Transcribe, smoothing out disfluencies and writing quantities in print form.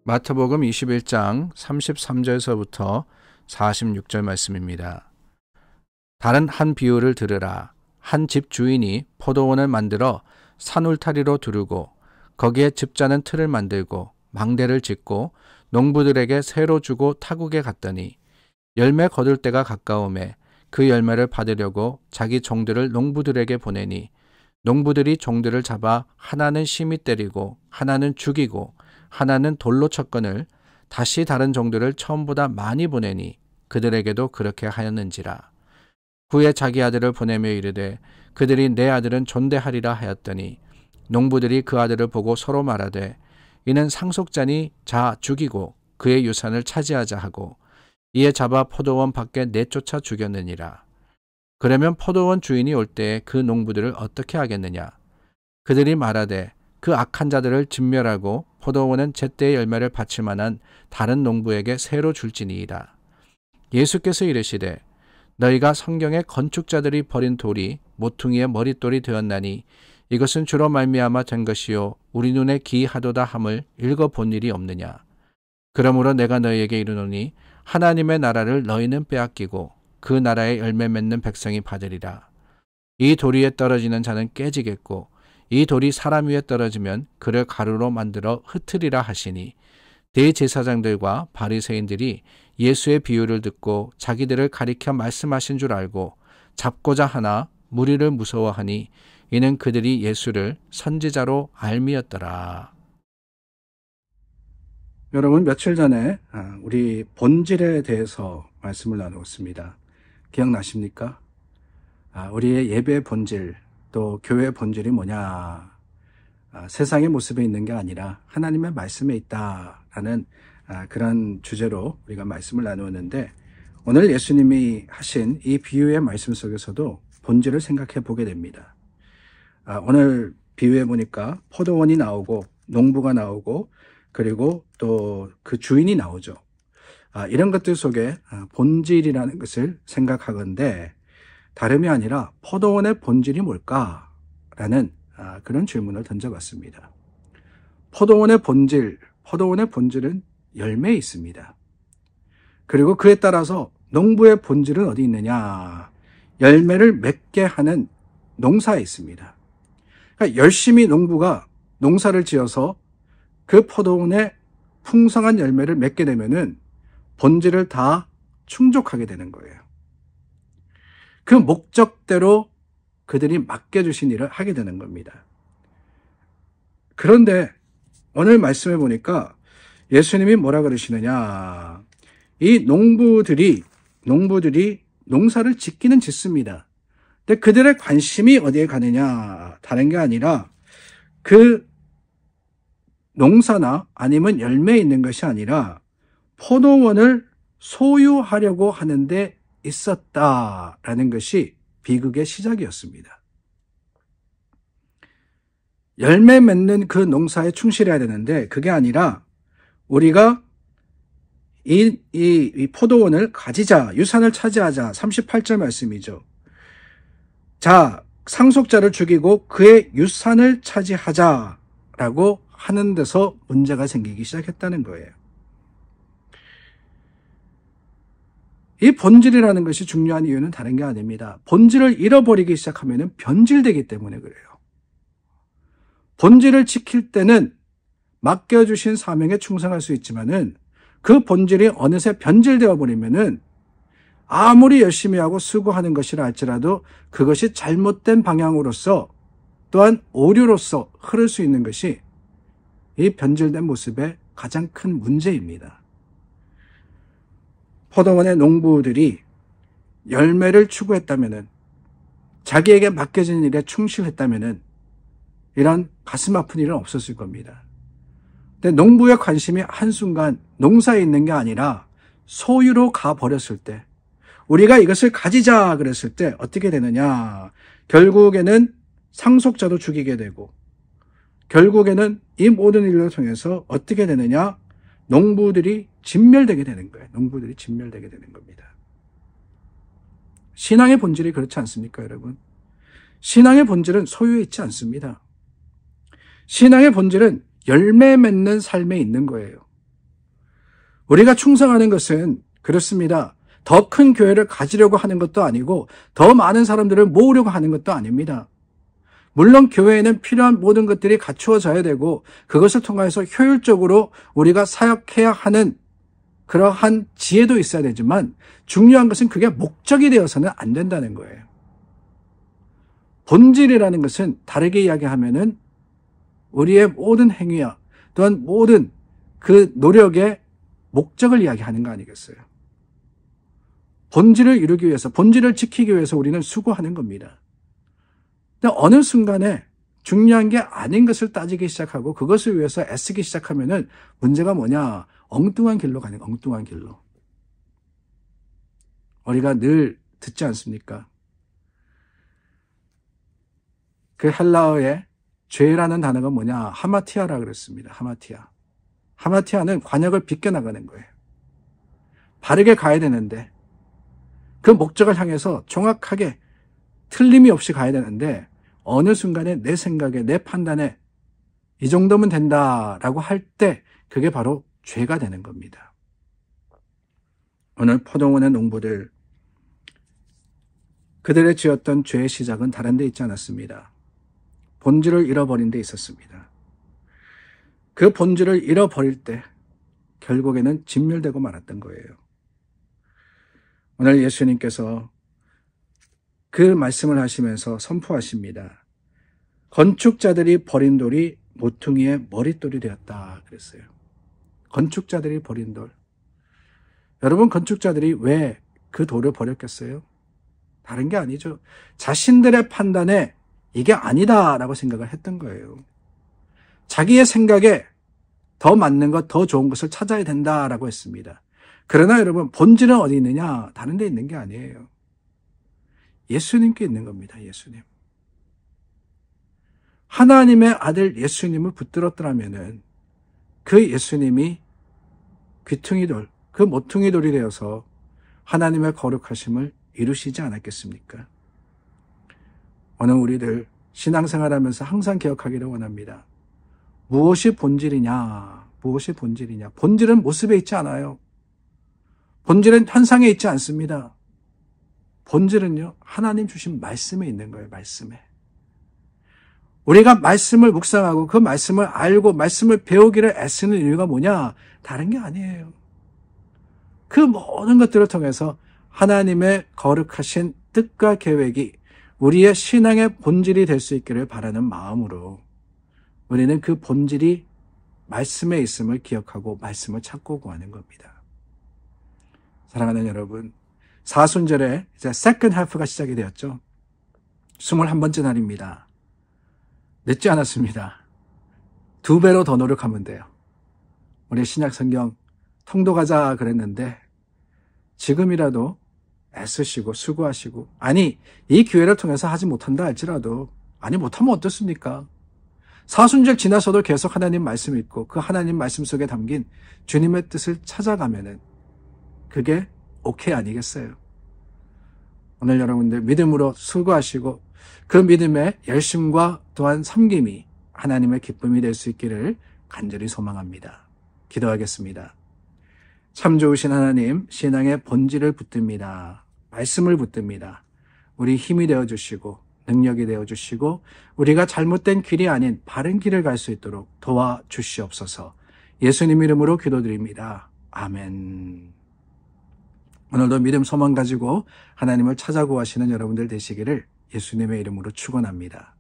마태복음 21장 33절에서부터 46절 말씀입니다. 다른 한 비유를 들으라. 한 집 주인이 포도원을 만들어 산 울타리로 두르고 거기에 즙자는 틀을 만들고 망대를 짓고 농부들에게 새로 주고 타국에 갔더니 열매 거둘 때가 가까우매 그 열매를 받으려고 자기 종들을 농부들에게 보내니 농부들이 종들을 잡아 하나는 심히 때리고 하나는 죽이고 하나는 돌로 쳤거늘 다시 다른 종들을 처음보다 많이 보내니 그들에게도 그렇게 하였는지라. 후에 자기 아들을 보내며 이르되 그들이 내 아들은 존대하리라 하였더니 농부들이 그 아들을 보고 서로 말하되 이는 상속자니 자 죽이고 그의 유산을 차지하자 하고 이에 잡아 포도원 밖에 내쫓아 죽였느니라. 그러면 포도원 주인이 올 때에 그 농부들을 어떻게 하겠느냐? 그들이 말하되 그 악한 자들을 진멸하고 포도원은 제때의 열매를 바칠 만한 다른 농부에게 새로 줄지니이다. 예수께서 이르시되 너희가 성경의 건축자들이 버린 돌이 모퉁이의 머릿돌이 되었나니 이것은 주로 말미암아 된 것이요 우리 눈에 기이하도다 함을 읽어본 일이 없느냐. 그러므로 내가 너희에게 이르노니 하나님의 나라를 너희는 빼앗기고 그 나라의 열매 맺는 백성이 받으리라. 이 돌 위에 떨어지는 자는 깨지겠고 이 돌이 사람 위에 떨어지면 그를 가루로 만들어 흩으리라 하시니 대제사장들과 바리새인들이 예수의 비유를 듣고 자기들을 가리켜 말씀하신 줄 알고 잡고자 하나 무리를 무서워하니 이는 그들이 예수를 선지자로 알미었더라. 여러분, 며칠 전에 우리 본질에 대해서 말씀을 나누었습니다. 기억나십니까? 우리의 예배의 본질, 또 교회의 본질이 뭐냐? 세상의 모습에 있는 게 아니라 하나님의 말씀에 있다라는 그런 주제로 우리가 말씀을 나누었는데, 오늘 예수님이 하신 이 비유의 말씀 속에서도 본질을 생각해 보게 됩니다. 오늘 비유해 보니까 포도원이 나오고 농부가 나오고 그리고 또 그 주인이 나오죠. 이런 것들 속에 본질이라는 것을 생각하건대 다름이 아니라 포도원의 본질이 뭘까라는 그런 질문을 던져봤습니다. 포도원의 본질은 열매에 있습니다. 그리고 그에 따라서 농부의 본질은 어디 있느냐? 열매를 맺게 하는 농사에 있습니다. 그러니까 열심히 농부가 농사를 지어서 그 포도원에 풍성한 열매를 맺게 되면은 본질을 다 충족하게 되는 거예요. 그 목적대로 그들이 맡겨주신 일을 하게 되는 겁니다. 그런데 오늘 말씀해 보니까 예수님이 뭐라 그러시느냐? 이 농부들이 농사를 짓기는 짓습니다. 근데 그들의 관심이 어디에 가느냐? 다른 게 아니라 그 농사나 아니면 열매에 있는 것이 아니라 포도원을 소유하려고 하는데 있었다라는 것이 비극의 시작이었습니다. 열매 맺는 그 농사에 충실해야 되는데 그게 아니라 우리가 이 포도원을 가지자, 유산을 차지하자, 38절 말씀이죠. 자, 상속자를 죽이고 그의 유산을 차지하자라고 하는 데서 문제가 생기기 시작했다는 거예요. 이 본질이라는 것이 중요한 이유는 다른 게 아닙니다. 본질을 잃어버리기 시작하면 변질되기 때문에 그래요. 본질을 지킬 때는 맡겨주신 사명에 충성할 수 있지만은 그 본질이 어느새 변질되어 버리면은 아무리 열심히 하고 수고하는 것이라 할지라도 그것이 잘못된 방향으로서 또한 오류로서 흐를 수 있는 것이 이 변질된 모습의 가장 큰 문제입니다. 포도원의 농부들이 열매를 추구했다면은 자기에게 맡겨진 일에 충실했다면은 이런 가슴 아픈 일은 없었을 겁니다. 근데 농부의 관심이 한순간 농사에 있는 게 아니라 소유로 가버렸을 때, 우리가 이것을 가지자 그랬을 때 어떻게 되느냐? 결국에는 상속자도 죽이게 되고 결국에는 이 모든 일을 통해서 어떻게 되느냐? 농부들이 진멸되게 되는 거예요. 농부들이 진멸되게 되는 겁니다. 신앙의 본질이 그렇지 않습니까, 여러분? 신앙의 본질은 소유에 있지 않습니다. 신앙의 본질은 열매 맺는 삶에 있는 거예요. 우리가 충성하는 것은 그렇습니다. 더 큰 교회를 가지려고 하는 것도 아니고 더 많은 사람들을 모으려고 하는 것도 아닙니다. 물론 교회에는 필요한 모든 것들이 갖추어져야 되고 그것을 통해서 효율적으로 우리가 사역해야 하는 그러한 지혜도 있어야 되지만 중요한 것은 그게 목적이 되어서는 안 된다는 거예요. 본질이라는 것은 다르게 이야기하면은 우리의 모든 행위와 또한 모든 그 노력의 목적을 이야기하는 거 아니겠어요? 본질을 이루기 위해서, 본질을 지키기 위해서 우리는 수고하는 겁니다. 근데 어느 순간에 중요한 게 아닌 것을 따지기 시작하고 그것을 위해서 애쓰기 시작하면은 문제가 뭐냐? 엉뚱한 길로 가는 거예요. 엉뚱한 길로. 우리가 늘 듣지 않습니까? 그 헬라어에 죄라는 단어가 뭐냐? 하마티아라 그랬습니다. 하마티아. 하마티아는 관역을 비껴나가는 거예요. 바르게 가야 되는데 그 목적을 향해서 정확하게 틀림이 없이 가야 되는데 어느 순간에 내 생각에 내 판단에 이 정도면 된다라고 할 때 그게 바로 죄가 되는 겁니다. 오늘 포도원의 농부들 그들의 지었던 죄의 시작은 다른 데 있지 않았습니다. 본질을 잃어버린 데 있었습니다. 그 본질을 잃어버릴 때 결국에는 진멸되고 말았던 거예요. 오늘 예수님께서 그 말씀을 하시면서 선포하십니다. 건축자들이 버린 돌이 모퉁이의 머릿돌이 되었다 그랬어요. 건축자들이 버린 돌. 여러분, 건축자들이 왜 그 돌을 버렸겠어요? 다른 게 아니죠. 자신들의 판단에 이게 아니다라고 생각을 했던 거예요. 자기의 생각에 더 맞는 것, 더 좋은 것을 찾아야 된다라고 했습니다. 그러나 여러분, 본질은 어디 있느냐? 다른 데 있는 게 아니에요. 예수님께 있는 겁니다. 예수님. 하나님의 아들 예수님을 붙들었더라면은 그 예수님이 귀퉁이 돌, 그 모퉁이 돌이 되어서 하나님의 거룩하심을 이루시지 않았겠습니까? 오늘 우리들 신앙생활하면서 항상 기억하기를 원합니다. 무엇이 본질이냐? 무엇이 본질이냐? 본질은 모습에 있지 않아요. 본질은 현상에 있지 않습니다. 본질은요, 하나님 주신 말씀에 있는 거예요. 말씀에. 우리가 말씀을 묵상하고 그 말씀을 알고 말씀을 배우기를 애쓰는 이유가 뭐냐? 다른 게 아니에요. 그 모든 것들을 통해서 하나님의 거룩하신 뜻과 계획이 우리의 신앙의 본질이 될 수 있기를 바라는 마음으로 우리는 그 본질이 말씀에 있음을 기억하고 말씀을 찾고 구하는 겁니다. 사랑하는 여러분, 사순절에 이제 세컨드 하프가 시작이 되었죠. 21번째 날입니다. 늦지 않았습니다. 2배로 더 노력하면 돼요. 우리 신약성경 통독하자 그랬는데 지금이라도 애쓰시고 수고하시고, 아니 이 기회를 통해서 하지 못한다 할지라도, 아니 못하면 어떻습니까? 사순절 지나서도 계속 하나님 말씀 읽고 그 하나님 말씀 속에 담긴 주님의 뜻을 찾아가면은 그게 오케이 아니겠어요? 오늘 여러분들 믿음으로 수고하시고 그 믿음의 열심과 또한 섬김이 하나님의 기쁨이 될 수 있기를 간절히 소망합니다. 기도하겠습니다. 참 좋으신 하나님, 신앙의 본질을 붙듭니다. 말씀을 붙듭니다. 우리 힘이 되어주시고 능력이 되어주시고 우리가 잘못된 길이 아닌 바른 길을 갈 수 있도록 도와주시옵소서. 예수님 이름으로 기도드립니다. 아멘. 오늘도 믿음 소망 가지고 하나님을 찾아 구하시는 여러분들 되시기를 예수님의 이름으로 축원합니다.